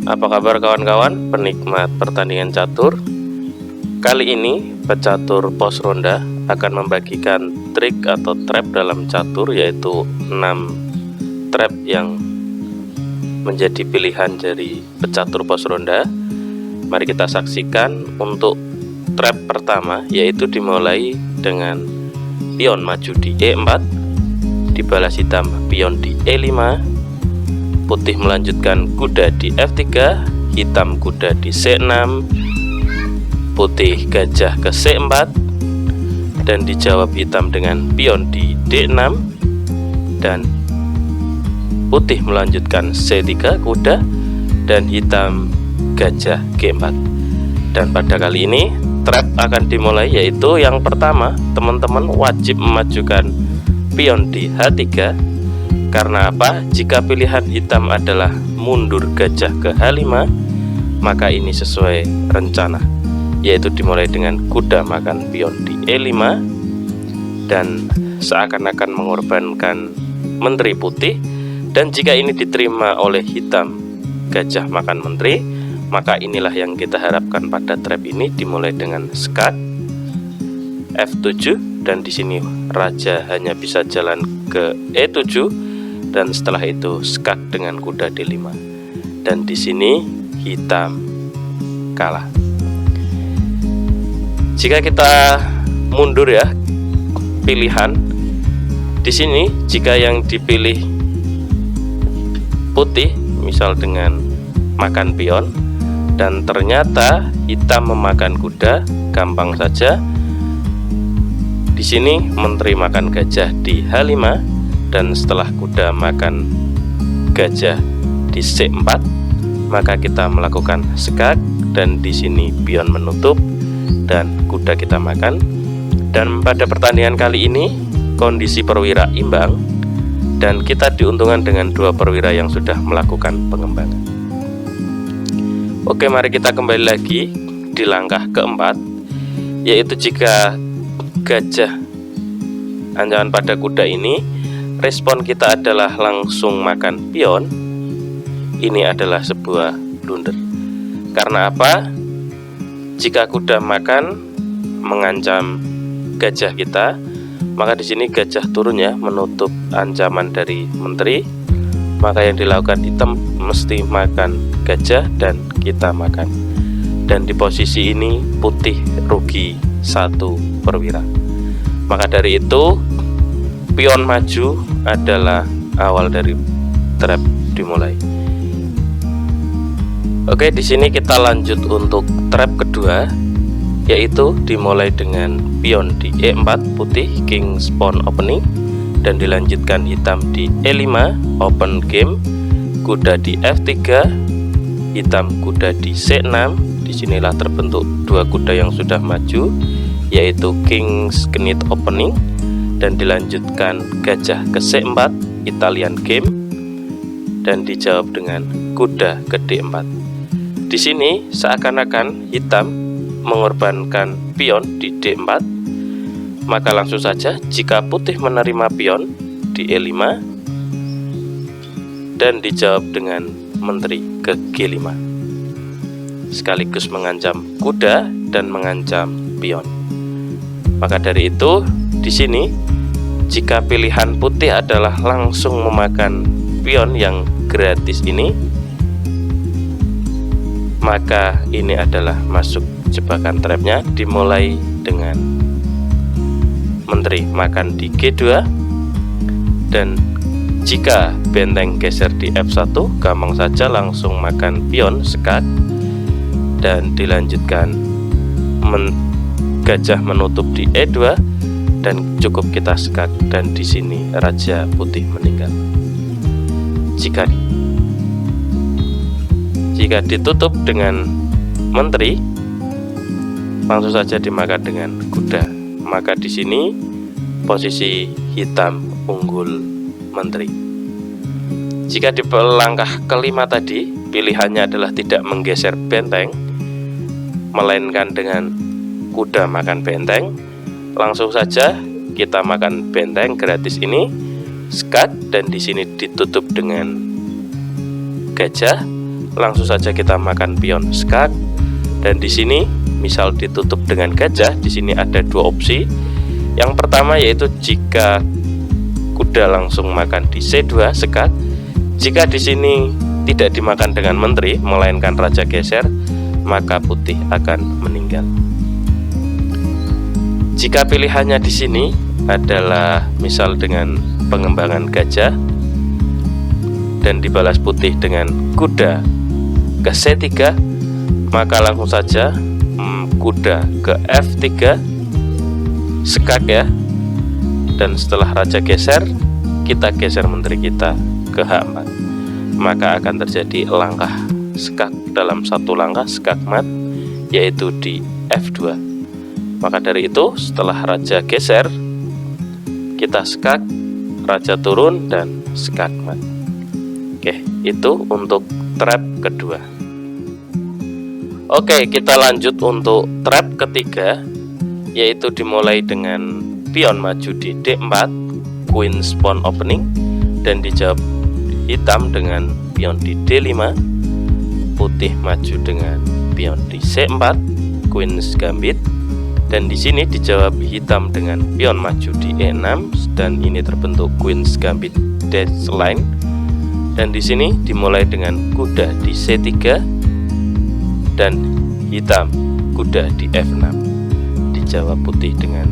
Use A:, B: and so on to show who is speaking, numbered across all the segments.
A: Apa kabar kawan-kawan penikmat pertandingan catur? Kali ini pecatur pos ronda akan membagikan trik atau trap dalam catur, yaitu 6 trap yang menjadi pilihan dari pecatur pos ronda. Mari kita saksikan. Untuk trap pertama yaitu dimulai dengan pion maju di E4, dibalas hitam pion di E5, putih melanjutkan kuda di F3, hitam kuda di C6, putih gajah ke C4, dan dijawab hitam dengan pion di D6, dan putih melanjutkan C3 kuda, dan hitam gajah G4. Dan pada kali ini trap akan dimulai, yaitu yang pertama, teman-teman wajib memajukan pion di H3. Karena apa? Jika pilihan hitam adalah mundur gajah ke H5, maka ini sesuai rencana, yaitu dimulai dengan kuda makan pion di E5 dan seakan-akan mengorbankan menteri putih. Dan jika ini diterima oleh hitam, gajah makan menteri, maka inilah yang kita harapkan pada trap ini. Dimulai dengan skak F7, dan di sini raja hanya bisa jalan ke E7, dan setelah itu skak dengan kuda D5, dan di sini hitam kalah. Jika kita mundur ya pilihan, di sini jika yang dipilih putih misal dengan makan pion dan ternyata hitam memakan kuda, gampang saja. Di sini menteri makan gajah di H5, dan setelah kuda makan gajah di C4, maka kita melakukan skak, dan di sini pion menutup dan kuda kita makan. Dan pada pertandingan kali ini kondisi perwira imbang, dan kita diuntungkan dengan 2 perwira yang sudah melakukan pengembangan. Oke, mari kita kembali lagi di langkah keempat, yaitu jika gajah ancaman pada kuda ini, respon kita adalah langsung makan pion. Ini adalah sebuah blunder. Karena apa? Jika kuda makan mengancam gajah kita, maka di sini gajah turun ya, menutup ancaman dari menteri. Maka yang dilakukan hitam mesti makan gajah dan kita makan. Dan di posisi ini putih rugi 1 perwira. Maka dari itu pion maju adalah awal dari trap dimulai. Oke, di sini kita lanjut untuk trap kedua, yaitu dimulai dengan pion di E4 putih King's Pawn opening, dan dilanjutkan hitam di E5 open game, kuda di F3, hitam kuda di C6. Disinilah terbentuk 2 kuda yang sudah maju, yaitu King's Knight opening, dan dilanjutkan gajah ke C4 Italian game, dan dijawab dengan kuda ke D4. Di sini seakan-akan hitam mengorbankan pion di D4, maka langsung saja jika putih menerima pion di E5 dan dijawab dengan menteri ke G5, sekaligus mengancam kuda dan mengancam pion. Maka dari itu di sini jika pilihan putih adalah langsung memakan pion yang gratis ini, maka ini adalah masuk jebakan trapnya. Dimulai dengan menteri makan di G2, dan jika benteng geser di F1, gampang saja langsung makan pion skak, dan dilanjutkan gajah menutup di E2, dan cukup kita skak, dan di sini raja putih meninggal. Jika ditutup dengan menteri, langsung saja dimakan dengan kuda, maka di sini posisi hitam unggul menteri. Jika di langkah kelima tadi pilihannya adalah tidak menggeser benteng, melainkan dengan kuda makan benteng, langsung saja kita makan benteng gratis ini, skak, dan di sini ditutup dengan gajah, langsung saja kita makan pion skak. Dan di sini misal ditutup dengan gajah, di sini ada dua opsi. Yang pertama yaitu jika kuda langsung makan di C2 skak. Jika di sini tidak dimakan dengan menteri melainkan raja geser, maka putih akan meninggal. Jika pilihannya di sini adalah misal dengan pengembangan gajah dan dibalas putih dengan kuda ke C3, maka langsung saja kuda ke F3 skak ya. Dan setelah raja geser, kita geser menteri kita ke H4, maka akan terjadi langkah skak dalam satu langkah skak mat, yaitu di F2. Maka dari itu setelah raja geser, kita skak, raja turun, dan skak mat. Oke, itu untuk trap kedua. Oke, kita lanjut untuk trap ketiga, yaitu dimulai dengan pion maju di D4, queen pawn opening, dan dijawab hitam dengan pion di D5, putih maju dengan pion di C4, queen gambit, dan di sini dijawab hitam dengan pion maju di E6, dan ini terbentuk queen gambit dash line. Dan di sini dimulai dengan kuda di C3 dan hitam kuda di F6, dijawab putih dengan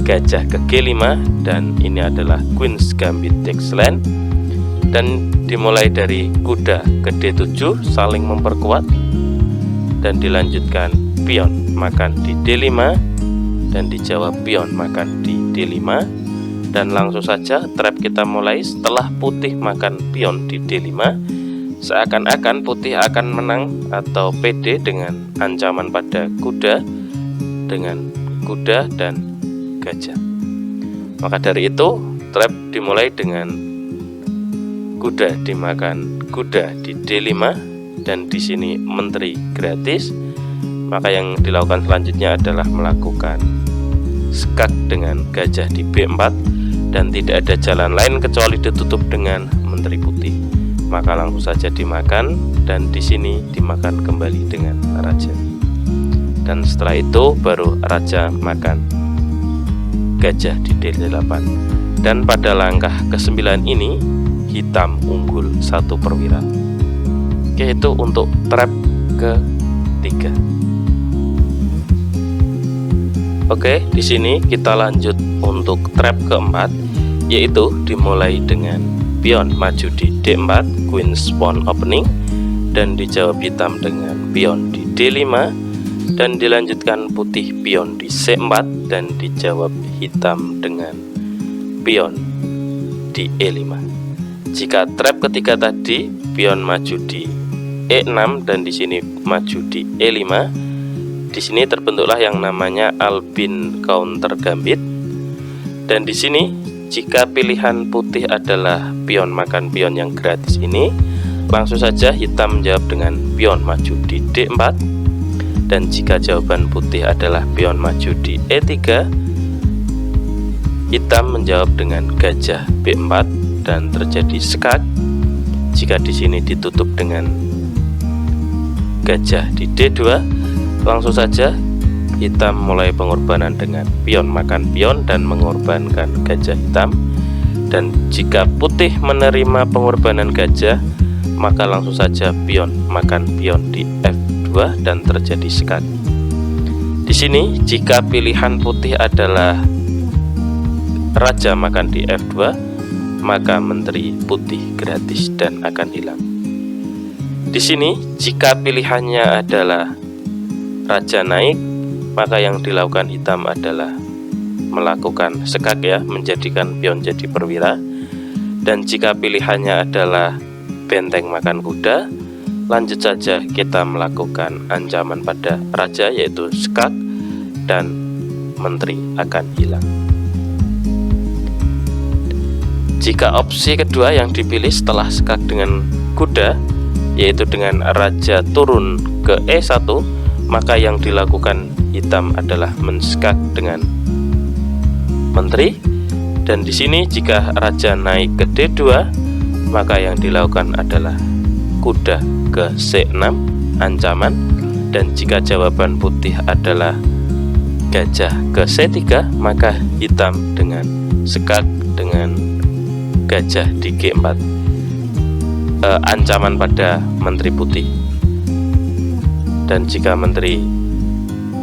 A: gajah ke G5, dan ini adalah queen gambit dash line. Dan dimulai dari kuda ke D7 saling memperkuat, dan dilanjutkan pion makan di D5 dan dijawab pion makan di D5. Dan langsung saja trap kita mulai setelah putih makan pion di D5. Seakan-akan putih akan menang atau PD dengan ancaman pada kuda dengan kuda dan gajah. Maka dari itu trap dimulai dengan kuda dimakan kuda di D5, dan di sini menteri gratis. Maka yang dilakukan selanjutnya adalah melakukan skak dengan gajah di B4, dan tidak ada jalan lain kecuali ditutup dengan menteri putih. Maka langsung saja dimakan, dan di sini dimakan kembali dengan raja. Dan setelah itu baru raja makan gajah di D8. Dan pada langkah ke-9 ini hitam unggul 1 perwira. Oke, itu untuk trap ketiga. Oke, di sini kita lanjut untuk trap keempat, yaitu dimulai dengan pion maju di D4, queen pawn opening, dan dijawab hitam dengan pion di D5, dan dilanjutkan putih pion di C4, dan dijawab hitam dengan pion di E5. Jika trap ketiga tadi pion maju di E6 dan di sini maju di E5, di sini terbentuklah yang namanya Albin counter gambit. Dan di sini jika pilihan putih adalah pion makan pion yang gratis ini, langsung saja hitam menjawab dengan pion maju di D4. Dan jika jawaban putih adalah pion maju di E3, hitam menjawab dengan gajah B4 dan terjadi skak. Jika di sini ditutup dengan gajah di D2, langsung saja hitam mulai pengorbanan dengan pion makan pion dan mengorbankan gajah hitam. Dan jika putih menerima pengorbanan gajah, maka langsung saja pion makan pion di F2 dan terjadi skak. Di sini jika pilihan putih adalah raja makan di F2, maka menteri putih gratis dan akan hilang. Di sini jika pilihannya adalah raja naik, maka yang dilakukan hitam adalah melakukan skak ya, menjadikan pion jadi perwira. Dan jika pilihannya adalah benteng makan kuda, lanjut saja kita melakukan ancaman pada raja yaitu skak, dan menteri akan hilang. Jika opsi kedua yang dipilih setelah skak dengan kuda, yaitu dengan raja turun ke E1, maka yang dilakukan hitam adalah menskak dengan menteri. Dan di sini jika raja naik ke D2, maka yang dilakukan adalah kuda ke C6 ancaman, dan jika jawaban putih adalah gajah ke C3 maka hitam dengan sekak dengan gajah di G4, ancaman pada menteri putih. Dan jika menteri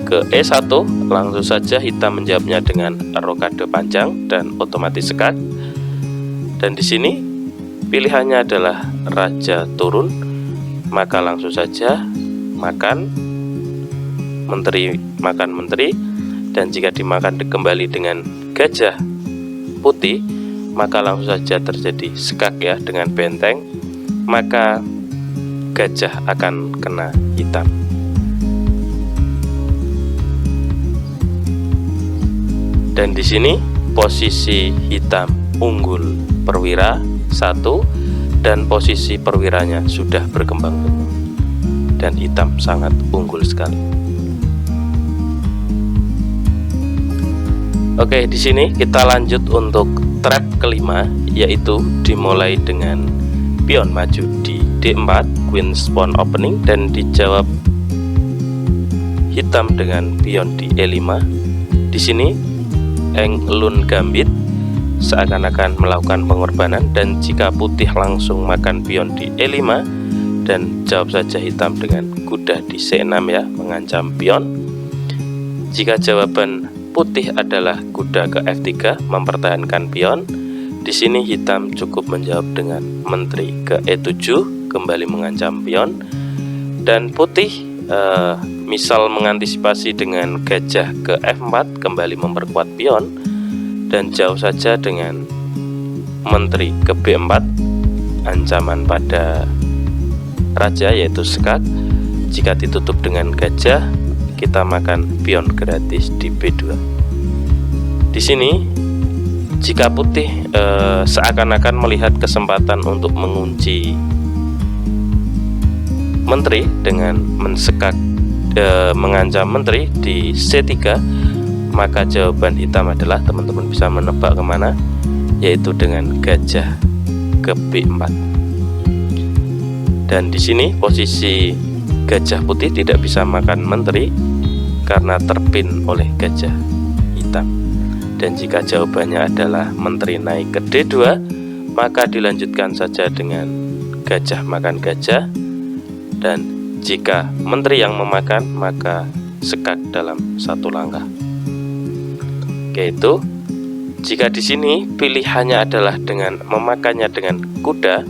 A: ke E1 langsung saja hitam menjawabnya dengan rokade panjang dan otomatis sekak. Dan di sini pilihannya adalah raja turun, maka langsung saja makan menteri, makan menteri. Dan jika dimakan kembali dengan gajah putih maka langsung saja terjadi sekak ya dengan benteng, maka gajah akan kena hitam. Dan di sini posisi hitam unggul perwira 1 dan posisi perwiranya sudah berkembang dan hitam sangat unggul sekali. Oke, di sini kita lanjut untuk trap kelima, yaitu dimulai dengan pion maju di D4, queen pawn opening, dan dijawab hitam dengan pion di E5. Di sini Eng Lun Gambit seakan-akan melakukan pengorbanan, dan jika putih langsung makan pion di E5 dan jawab saja hitam dengan kuda di C6 ya, mengancam pion. Jika jawaban putih adalah kuda ke F3 mempertahankan pion, di sini hitam cukup menjawab dengan menteri ke E7 kembali mengancam pion, dan putih misal mengantisipasi dengan gajah ke F4 kembali memperkuat pion, dan jauh saja dengan menteri ke B4 ancaman pada raja yaitu sekak. Jika ditutup dengan gajah kita makan pion gratis di B2. Di sini jika putih seakan-akan melihat kesempatan untuk mengunci menteri dengan mensekak mengancam menteri di C3, maka jawaban hitam adalah, teman-teman bisa menebak kemana, yaitu dengan gajah ke B4. Dan di sini posisi gajah putih tidak bisa makan menteri karena terpin oleh gajah hitam. Dan jika jawabannya adalah menteri naik ke D2, maka dilanjutkan saja dengan gajah makan gajah, dan jika menteri yang memakan maka sekak dalam satu langkah. Yaitu jika di sini pilihannya adalah dengan memakannya dengan kuda,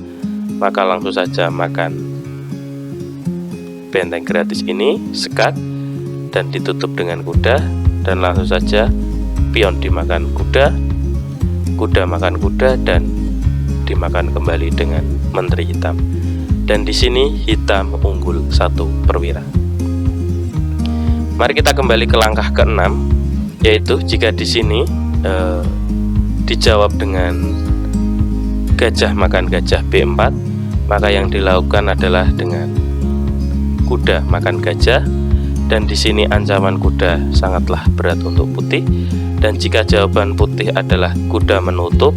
A: maka langsung saja makan benteng gratis ini, sekak, dan ditutup dengan kuda, dan langsung saja pion dimakan kuda, kuda makan kuda, dan dimakan kembali dengan menteri hitam. Dan di sini hitam unggul 1 perwira. Mari kita kembali ke langkah ke-6, yaitu jika di sini dijawab dengan gajah makan gajah B4, maka yang dilakukan adalah dengan kuda makan gajah, dan di sini ancaman kuda sangatlah berat untuk putih. Dan jika jawaban putih adalah kuda menutup,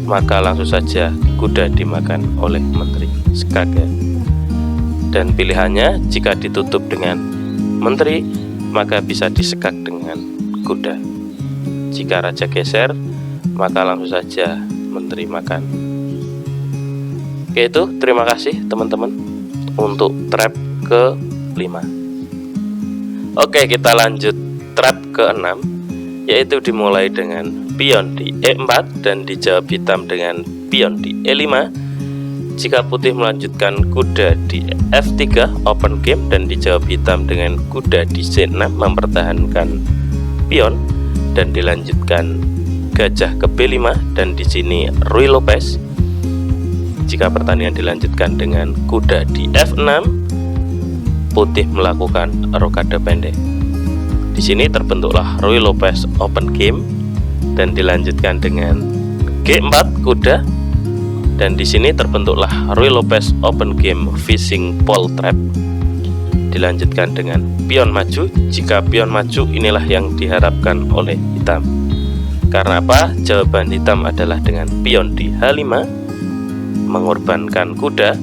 A: maka langsung saja kuda dimakan oleh menteri, sekak ya. Dan pilihannya jika ditutup dengan menteri maka bisa disekak dengan kuda. Jika raja geser maka langsung saja menteri makan. Oke, itu terima kasih teman-teman untuk trap ke-5. Oke, kita lanjut trap ke-6, yaitu dimulai dengan pion di E4 dan dijawab hitam dengan pion di E5. Jika putih melanjutkan kuda di F3 open game dan dijawab hitam dengan kuda di C6 mempertahankan pion, dan dilanjutkan gajah ke B5, dan di sini Ruy Lopez. Jika pertandingan dilanjutkan dengan kuda di F6, putih melakukan rokade pendek. Di sini terbentuklah Ruy Lopez open game dan dilanjutkan dengan G4 kuda, dan di sini terbentuklah Ruy Lopez open game fishing pole trap. Dilanjutkan dengan pion maju. Jika pion maju inilah yang diharapkan oleh hitam. Karena apa? Jawaban hitam adalah dengan pion di H5 mengorbankan kuda,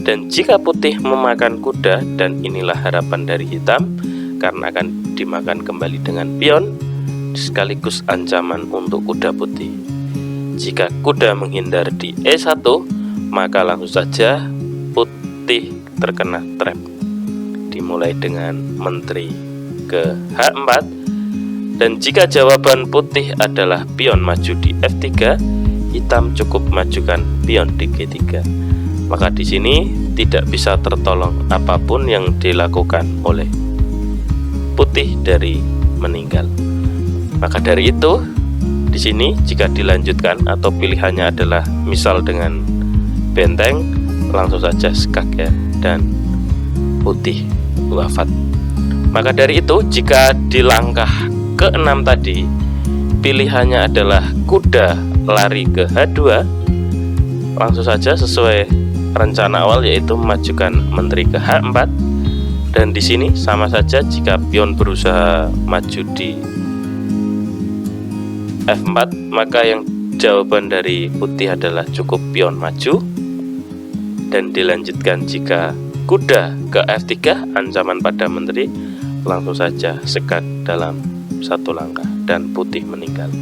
A: Dan jika putih memakan kuda, dan inilah harapan dari hitam karena akan dimakan kembali dengan pion, sekaligus ancaman untuk kuda putih. Jika kuda menghindar di E1, maka langsung saja putih terkena trap. Dimulai dengan menteri ke H4, dan jika jawaban putih adalah pion maju di F3, hitam cukup majukan pion di G3. Maka di sini tidak bisa tertolong apapun yang dilakukan oleh putih dari meninggal. Maka dari itu, di sini jika dilanjutkan atau pilihannya adalah misal dengan benteng, langsung saja skak ya, dan putih wafat. Maka dari itu, jika di langkah ke-6 tadi pilihannya adalah kuda lari ke H2, langsung saja sesuai rencana awal, yaitu memajukan menteri ke H4. Dan di sini sama saja, jika pion berusaha maju di F4, maka yang jawaban dari putih adalah cukup pion maju. Dan dilanjutkan jika kuda ke F3, ancaman pada menteri, langsung saja sekak dalam satu langkah dan putih meninggal.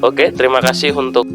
A: Oke, terima kasih untuk